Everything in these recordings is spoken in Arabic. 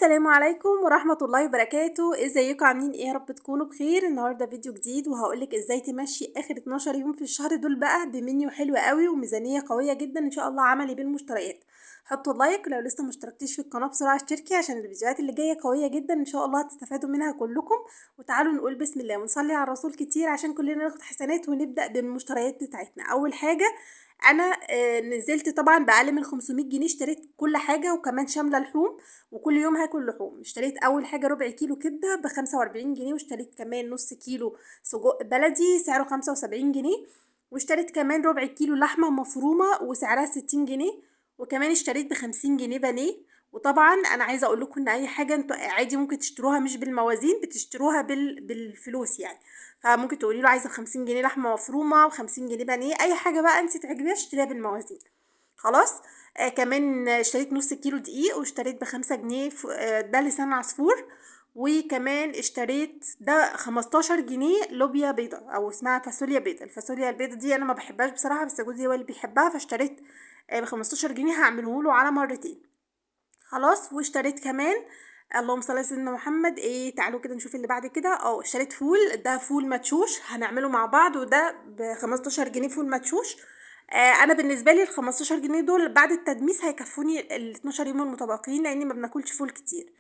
السلام عليكم ورحمة الله وبركاته. ازيكم عاملين ايه؟ يا رب تكونوا بخير. النهارده فيديو جديد وهقولك ازاي تمشي اخر 12 يوم في الشهر دول بقى بمنيو حلو قوي وميزانية قوية جدا ان شاء الله عملي بالمشتريات. حطوا لايك، ولو لسه مشتركتيش في القناة بسرعة اشتركي عشان الفيديوهات اللي جاية قوية جدا ان شاء الله هتستفادوا منها كلكم. وتعالوا نقول بسم الله ونصلي على الرسول كتير عشان كلنا ناخد حسنات ونبدأ بالمشتريات بتاعتنا. اول حاجة انا نزلت طبعا باقل من 500 جنيه اشتريت كل حاجة وكمان شاملة لحوم، وكل يوم هاكل لحوم. اشتريت اول حاجه ربع كيلو كبده ب 45 جنيه، واشتريت كمان نص كيلو سجق بلدي سعره 75 جنيه، واشتريت كمان ربع كيلو لحمه مفرومه وسعرها 60 جنيه، وكمان اشتريت ب50 جنيه بانيه. وطبعا انا عايزه اقول لكم ان اي حاجه انتوا عادي ممكن تشتروها مش بالموازين، بتشتروها بالفلوس يعني. فممكن تقولي له عايزه 50 جنيه لحمه مفرومه و50 جنيه بانيه، اي حاجه بقى انت تعجبيها اشتريها بالموازين. خلاص. كمان اشتريت نص كيلو دقيق، واشتريت ب5 جنيه ده لسان عصفور. وكمان اشتريت ده 15 جنيه لوبيا بيضة او اسمها فاصوليا بيضة. الفاصوليا البيضة دي انا ما بحبهاش بصراحة، بس جوزي هو اللي بيحبها فاشتريت ب15 جنيه هعمله له على مرتين. خلاص. واشتريت كمان، اللهم صل على سيدنا محمد، ايه تعالوا كده نشوف اللي بعد كده. اشتريت فول، ده فول مدشوش هنعمله مع بعض، وده ب15 جنيه فول مدشوش. انا بالنسبه لي ال15 جنيه دول بعد التدميس هيكفوني ال12 يوم المتبقيين لاني ما بناكلش فول كتير.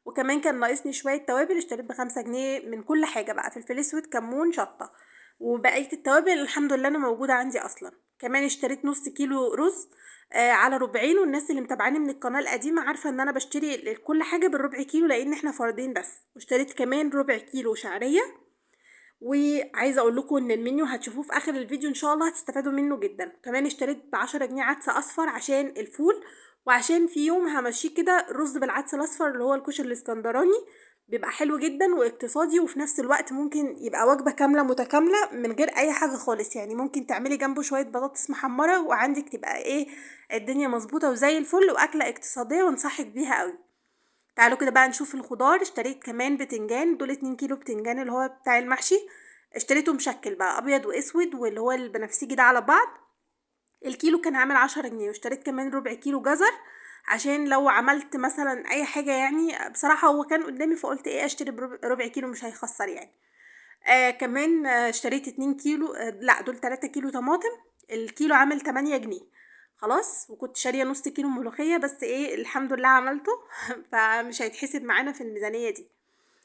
وكمان كان ناقصني شويه توابل، اشتريت ب5 جنيه من كل حاجه بقى، فلفل اسود كمون شطه. وبقيه التوابل الحمد لله انا موجوده عندي اصلا. كمان اشتريت نص كيلو رز على ربعين، والناس اللي متابعاني من القناه القديمه عارفه ان انا بشتري كل حاجه بالربع كيلو لان احنا فردين بس. واشتريت كمان ربع كيلو شعريه. وعايزه اقول لكم ان المنيو هتشوفوه في اخر الفيديو ان شاء الله هتستفادوا منه جدا. كمان اشتريت ب10 جنيه عدس اصفر عشان الفول، وعشان في يوم همشيه كده رز بالعدس الاصفر اللي هو الكشري الاسكندراني، بيبقى حلو جدا واقتصادي، وفي نفس الوقت ممكن يبقى وجبه كامله متكامله من غير اي حاجه خالص. يعني ممكن تعملي جنبه شويه بطاطس محمره وعندك تبقى ايه، الدنيا مظبوطه وزي الفل، واكله اقتصاديه وانصحك بيها قوي. تعالوا كده بقى نشوف الخضار. اشتريت كمان بتنجان، دول 2 كيلو بتنجان اللي هو بتاع المحشي. اشتريته مشكل بقى ابيض واسود واللي هو البنفسجي ده على بعض. الكيلو كان عامل 10 جنيه. واشتريت كمان ربع كيلو جزر عشان لو عملت مثلا اي حاجة، يعني بصراحة هو كان قدامي فقلت ايه اشتري بربع كيلو مش هيخسر يعني. كمان اشتريت 2 كيلو، لا دول 3 كيلو طماطم. الكيلو عامل 8 جنيه. خلاص. وكنت شارية نص كيلو ملوخية، بس ايه الحمد لله عملته فمش هيتحسب معانا في الميزانية دي.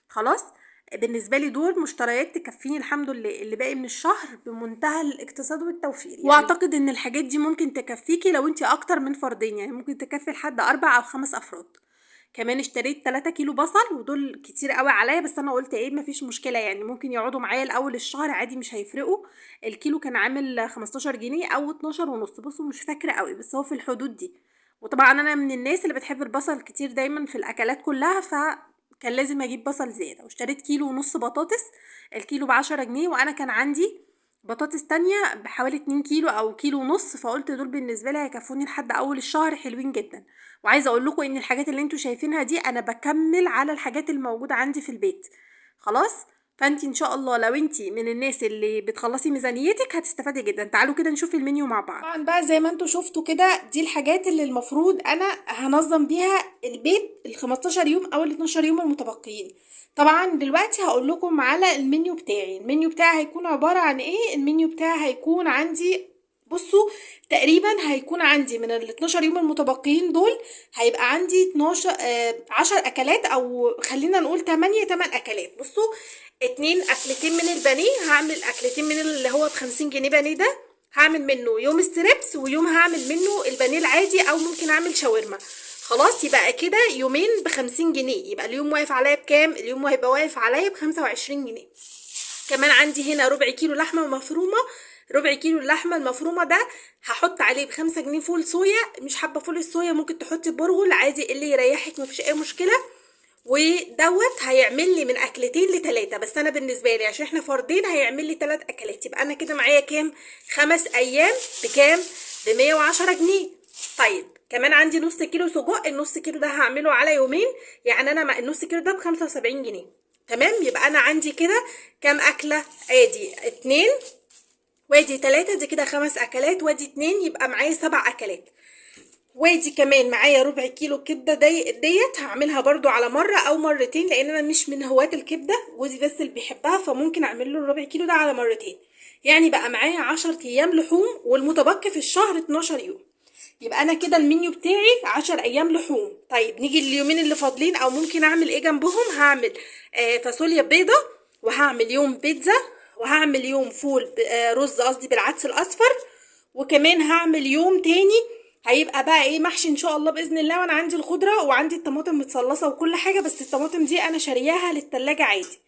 خلاص. بالنسبة لي دول مشتريات تكفيني الحمد لله اللي باقي من الشهر بمنتهى الاقتصاد والتوفير يعني. واعتقد ان الحاجات دي ممكن تكفيكي لو انتي اكتر من فردين، يعني ممكن تكفي لحد 4 أو 5 افراد. كمان اشتريت 3 كيلو بصل، ودول كتير قوي عليا، بس انا قلت ايه مفيش مشكلة يعني ممكن يقعدوا معايا الاول الشهر عادي مش هيفرقوا. الكيلو كان عامل 15 جنيه او 12 ونص، بصوا مش فاكرة قوي بس هو في الحدود دي. وطبعا انا من الناس اللي بتحب البصل كتير دايما في الاكلات كلها، كان لازم اجيب بصل زيادة. واشتريت كيلو ونص بطاطس، الكيلو ب10 جنيه، وانا كان عندي بطاطس تانية بحوالي 2 كيلو او كيلو ونص، فقلت دول بالنسبة لي هيكفوني لحد اول الشهر حلوين جدا. وعايزة اقول لكم ان الحاجات اللي انتوا شايفينها دي انا بكمل على الحاجات الموجودة عندي في البيت. خلاص. فانتي ان شاء الله لو انتي من الناس اللي بتخلصي ميزانيتك هتستفادي جدا. تعالوا كده نشوف المنيو مع بعض. طبعا بقى زي ما انتوا شفتوا كده دي الحاجات اللي المفروض انا هنظم بيها البيت ال15 يوم او ال12 يوم المتبقيين. طبعا دلوقتي هقول لكم على المنيو بتاعي. المنيو بتاعي هيكون عبارة عن ايه؟ المنيو بتاعي هيكون عندي، بصوا، تقريبا هيكون عندي من ال 12 يوم المتبقيين دول هيبقى عندي 12 10 اكلات، او خلينا نقول 8 اكلات. بصوا، 2 اكلتين من البانيه، هعمل اكلتين من اللي هو ب50 جنيه بانيه ده، هعمل منه يوم ستريبس ويوم هعمل منه البانيه العادي او ممكن اعمل شاورما. خلاص. يبقى كده يومين ب50 جنيه، يبقى اليوم واقف عليا بكام؟ اليوم هيبقى واقف عليا ب25 جنيه. كمان عندي هنا ربع كيلو لحمة مفرومة. ربع كيلو اللحمة المفرومة ده هحط عليه ب5 جنيه فول صويا. مش حابة فول الصويا ممكن تحطي برغل عادي اللي يريحك، مفيش اي مشكلة. ودوت هيعمل لي من اكلتين ل3، بس انا بالنسبه لي عشان احنا فردين هيعمل لي 3 اكلات، يبقى انا كده معايا كام؟ 5 ايام بكام؟ ب110 جنيه. طيب كمان عندي نص كيلو سجق. النص كيلو ده هعمله على يومين، يعني انا النص كيلو ده ب75 جنيه. تمام. يبقى انا عندي كده كام اكله؟ ادي 2 وادي 3، دي كده 5 اكلات، وادي 2 يبقى معايا 7 اكلات. وادي كمان معايا ربع كيلو كبده ديت هعملها برضو على مره او مرتين، لان انا مش من هواة الكبده، جوزي بس اللي بيحبها، فممكن اعمل له الربع كيلو ده على مرتين. يعني بقى معايا 10 ايام لحوم، والمتبقي في الشهر 12 يوم. يبقى انا كده المنيو بتاعي 10 ايام لحوم. طيب نيجي اليومين اللي فاضلين، او ممكن اعمل ايه جنبهم. هعمل فاصوليا بيضه، وهعمل يوم بيتزا، وهعمل يوم فول رز قصدي بالعدس الاصفر، وكمان هعمل يوم تاني هيبقى بقى ايه محشي ان شاء الله باذن الله. وانا عندي الخضره وعندي الطماطم متصلصه وكل حاجه، بس الطماطم دي انا شارياها للتلاجة عادي.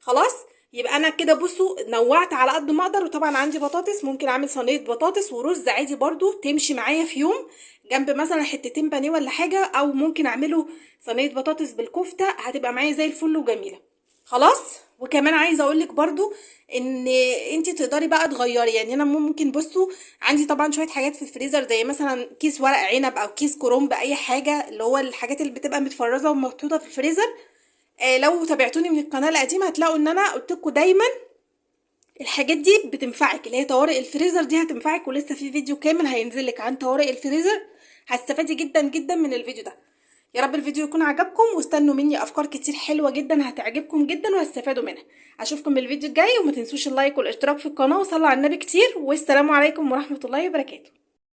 خلاص. يبقى انا كده بصوا نوعت على قد ما اقدر. وطبعا عندي بطاطس، ممكن اعمل صينيه بطاطس ورز عادي برضو تمشي معايا في يوم، جنب مثلا حتتين بانيه ولا حاجه، او ممكن اعمله صينيه بطاطس بالكفته هتبقى معايا زي الفل وجميله. خلاص. وكمان عايزه اقول لك برضو ان انت تقدري بقى تغيري. يعني انا ممكن بصوا عندي طبعا شويه حاجات في الفريزر، زي مثلا كيس ورق عنب او كيس كرنب، اي حاجه اللي هو الحاجات اللي بتبقى متفرزه ومحطوطه في الفريزر. لو تابعتوني من القناه القديمه هتلاقوا ان انا قلت لكم دايما الحاجات دي بتنفعك، اللي هي طوارئ الفريزر دي هتنفعك. ولسه في فيديو كامل هينزل لك عن طوارئ الفريزر، هتستفادي جدا جدا من الفيديو ده. يا رب الفيديو يكون عجبكم، واستنوا مني افكار كتير حلوه جدا هتعجبكم جدا وهتستفادوا منها. اشوفكم الفيديو الجاي، وما تنسوش اللايك والاشتراك في القناه، وصلوا على النبي كتير، والسلام عليكم ورحمه الله وبركاته.